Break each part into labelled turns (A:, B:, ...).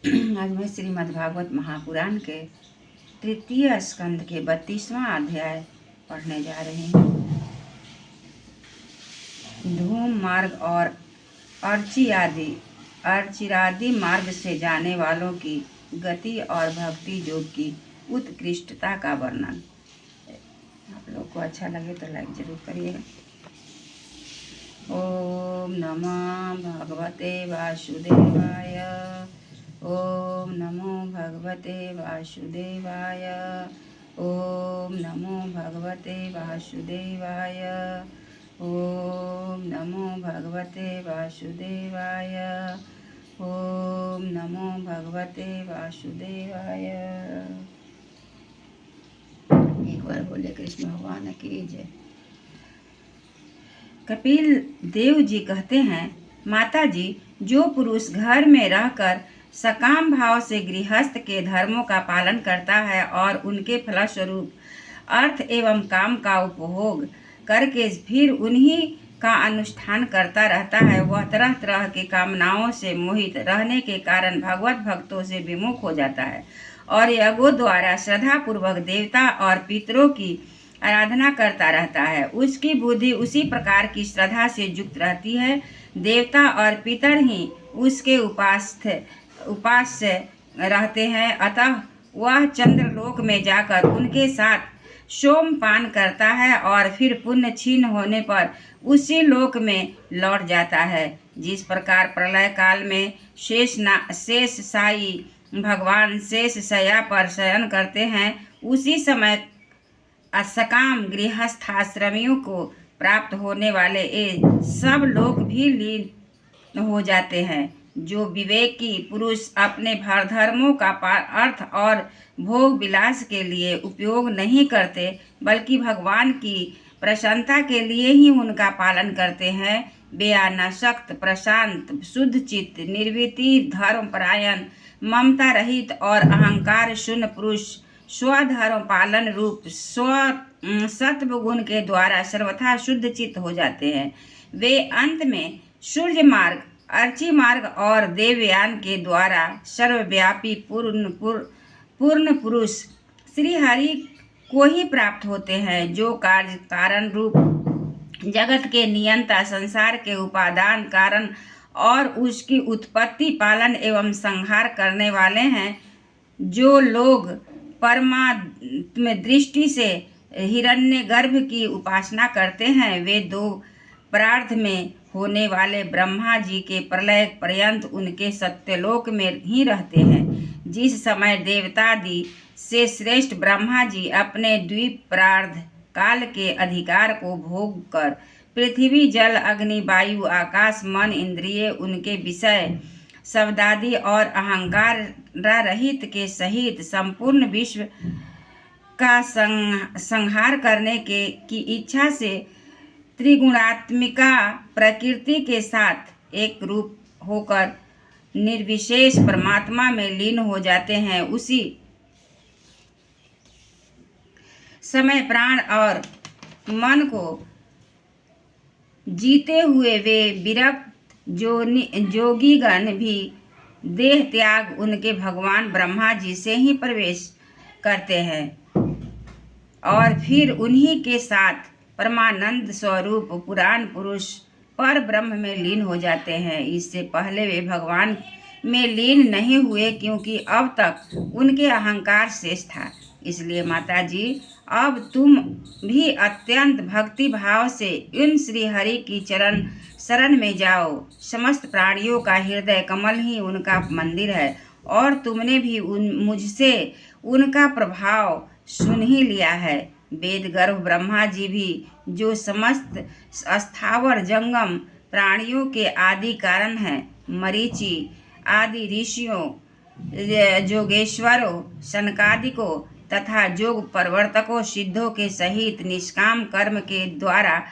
A: आज मैं श्रीमद्भागवत महापुराण के तृतीय स्कंद के 32वां अध्याय पढ़ने जा रही हूँ। धूम मार्ग और अर्चिरादि मार्ग से जाने वालों की गति और भक्ति योग की उत्कृष्टता का वर्णन। आप लोग को अच्छा लगे तो लाइक जरूर करिएगा। ओम नमो भगवते वासुदेवाय। ओम नमो भगवते वासुदेवाय। ओम नमो भगवते वासुदेवाय। ओम नमो भगवते वासुदेवाय। ओम नमो भगवते वासुदेवाय। एक बार बोले कृष्ण भगवान की जय। कपिल देव जी कहते हैं, माता जी, जो पुरुष घर में रहकर सकाम भाव से गृहस्थ के धर्मों का पालन करता है और उनके फलस्वरूप अर्थ एवं काम का उपभोग करके फिर उन्हीं का अनुष्ठान करता रहता है, वह तरह तरह की कामनाओं से मोहित रहने के कारण भगवत भक्तों से विमुख हो जाता है और यज्ञों द्वारा श्रद्धा पूर्वक देवता और पितरों की आराधना करता रहता है। उसकी बुद्धि उसी प्रकार की श्रद्धा से युक्त रहती है। देवता और पितर ही उसके उपास्य रहते हैं, अतः वह चंद्रलोक में जाकर उनके साथ सोमपान करता है और फिर पुण्य क्षीण होने पर उसी लोक में लौट जाता है। जिस प्रकार प्रलय काल में शेष साई भगवान शेष शैया पर शयन करते हैं, उसी समय असकाम गृहस्थाश्रमियों को प्राप्त होने वाले ये सब लोग भी लीन हो जाते हैं। जो विवेकी पुरुष अपने धर्मों का अर्थ और भोग विलास के लिए उपयोग नहीं करते, बल्कि भगवान की प्रसन्नता के लिए ही उनका पालन करते हैं, वे अनासक्त, प्रशांत, शुद्ध चित्त, निर्भीति, धर्मपरायण, ममता रहित और अहंकार शून्य पुरुष स्वधर्म पालन रूप सत्व गुण के द्वारा सर्वथा शुद्ध चित्त हो जाते हैं। वे अंत में सूर्य मार्ग, अर्ची मार्ग और देवयान के द्वारा सर्वव्यापी पूर्ण पुरुष श्री हरि को ही प्राप्त होते हैं, जो कार्य कारण रूप जगत के नियंता, संसार के उपादान कारण और उसकी उत्पत्ति, पालन एवं संहार करने वाले हैं। जो लोग परमात्म दृष्टि से हिरण्यगर्भ की उपासना करते हैं, वे दो प्रार्थ में होने वाले ब्रह्मा जी के प्रलय पर्यंत उनके सत्यलोक में ही रहते हैं। जिस समय देवतादि से श्रेष्ठ ब्रह्मा जी अपने द्वीप प्रार्थ काल के अधिकार को भोग कर पृथ्वी, जल, अग्नि, वायु, आकाश, मन, इंद्रिय, उनके विषय शब्दादि और अहंकार रहित के सहित संपूर्ण विश्व का संहार करने की इच्छा से त्रिगुणात्मिका प्रकृति के साथ एक रूप होकर निर्विशेष परमात्मा में लीन हो जाते हैं, उसी समय प्राण और मन को जीते हुए वे विरक्त जोगीगण भी देह त्याग उनके भगवान ब्रह्मा जी से ही प्रवेश करते हैं और फिर उन्हीं के साथ परमानंद स्वरूप पुराण पुरुष पर ब्रह्म में लीन हो जाते हैं। इससे पहले वे भगवान में लीन नहीं हुए, क्योंकि अब तक उनके अहंकार शेष था। इसलिए माता जी, अब तुम भी अत्यंत भक्ति भाव से इन श्री हरि की चरण शरण में जाओ। समस्त प्राणियों का हृदय कमल ही उनका मंदिर है और तुमने भी मुझसे उनका प्रभाव सुन ही लिया है। वेद गर्भ ब्रह्मा जी भी, जो समस्त स्थावर जंगम प्राणियों के आदि कारण हैं, मरीचि आदि ऋषियों, जोगेश्वरों, सनकादिकों तथा जोग प्रवर्तकों, सिद्धों के सहित निष्काम कर्म के द्वारा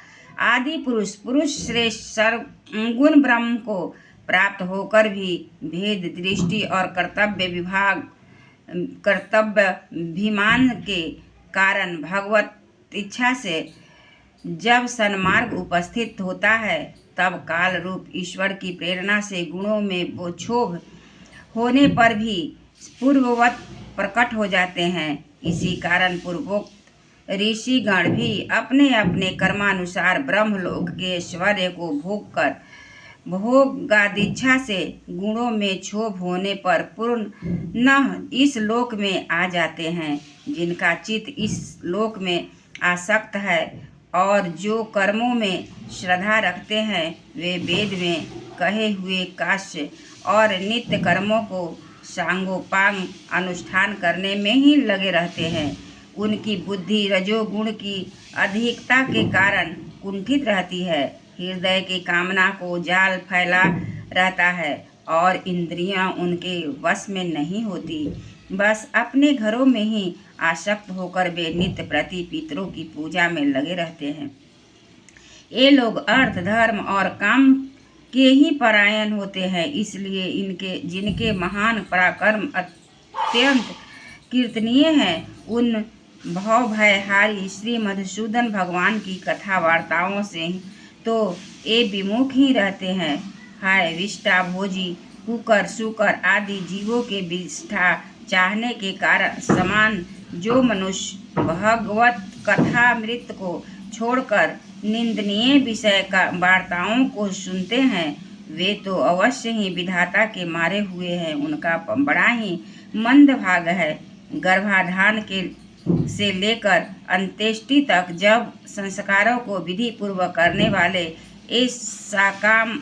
A: आदि पुरुष श्रेष्ठ सर्वगुण ब्रह्म को प्राप्त होकर भी भेद दृष्टि और कर्तव्याभिमान के कारण भगवत इच्छा से जब सन्मार्ग उपस्थित होता है, तब काल रूप ईश्वर की प्रेरणा से गुणों में वो क्षोभ होने पर भी पूर्ववत प्रकट हो जाते हैं। इसी कारण पूर्वोक्त ऋषिगण भी अपने अपने कर्मानुसार ब्रह्मलोक के ऐश्वर्य को भोगादीच्छा से गुणों में क्षोभ होने पर पुनः इस लोक में आ जाते हैं। जिनका चित्त इस लोक में आसक्त है और जो कर्मों में श्रद्धा रखते हैं, वे वेद में कहे हुए काश्य और नित्य कर्मों को सांगोपांग अनुष्ठान करने में ही लगे रहते हैं। उनकी बुद्धि रजोगुण की अधिकता के कारण कुंठित रहती है, हृदय की कामना को जाल फैला रहता है और इंद्रियां उनके वश में नहीं होती। बस अपने घरों में ही आसक्त होकर वे नित्य प्रति पितरों की पूजा में लगे रहते हैं। ये लोग अर्थ, धर्म और काम के ही परायण होते हैं। इसलिए जिनके महान पराक्रम अत्यंत कीर्तनीय हैं, उन भवभयहारी श्री मधुसूदन भगवान की कथा वार्ताओं से तो ये विमुख ही रहते हैं। हाय विष्ठा भोजी, कुकर, शुकर आदि जीवों के विष्ठा चाहने के कारण समान जो मनुष्य भगवत कथामृत को छोड़कर निंदनीय विषय का वार्ताओं को सुनते हैं, वे तो अवश्य ही विधाता के मारे हुए हैं। उनका बड़ा ही मंद भाग है। गर्भाधान से लेकर अंत्येष्टि तक जब संस्कारों को विधि पूर्वक करने वाले इस साकाम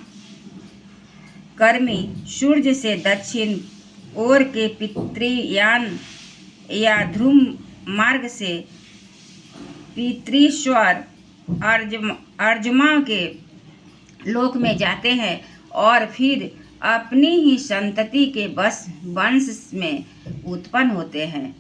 A: कर्मी सूर्य से दक्षिण ओर के पितृयान या ध्रुव मार्ग से पितृश्वर अर्जुमा के लोक में जाते हैं और फिर अपनी ही संतति के वंश में उत्पन्न होते हैं।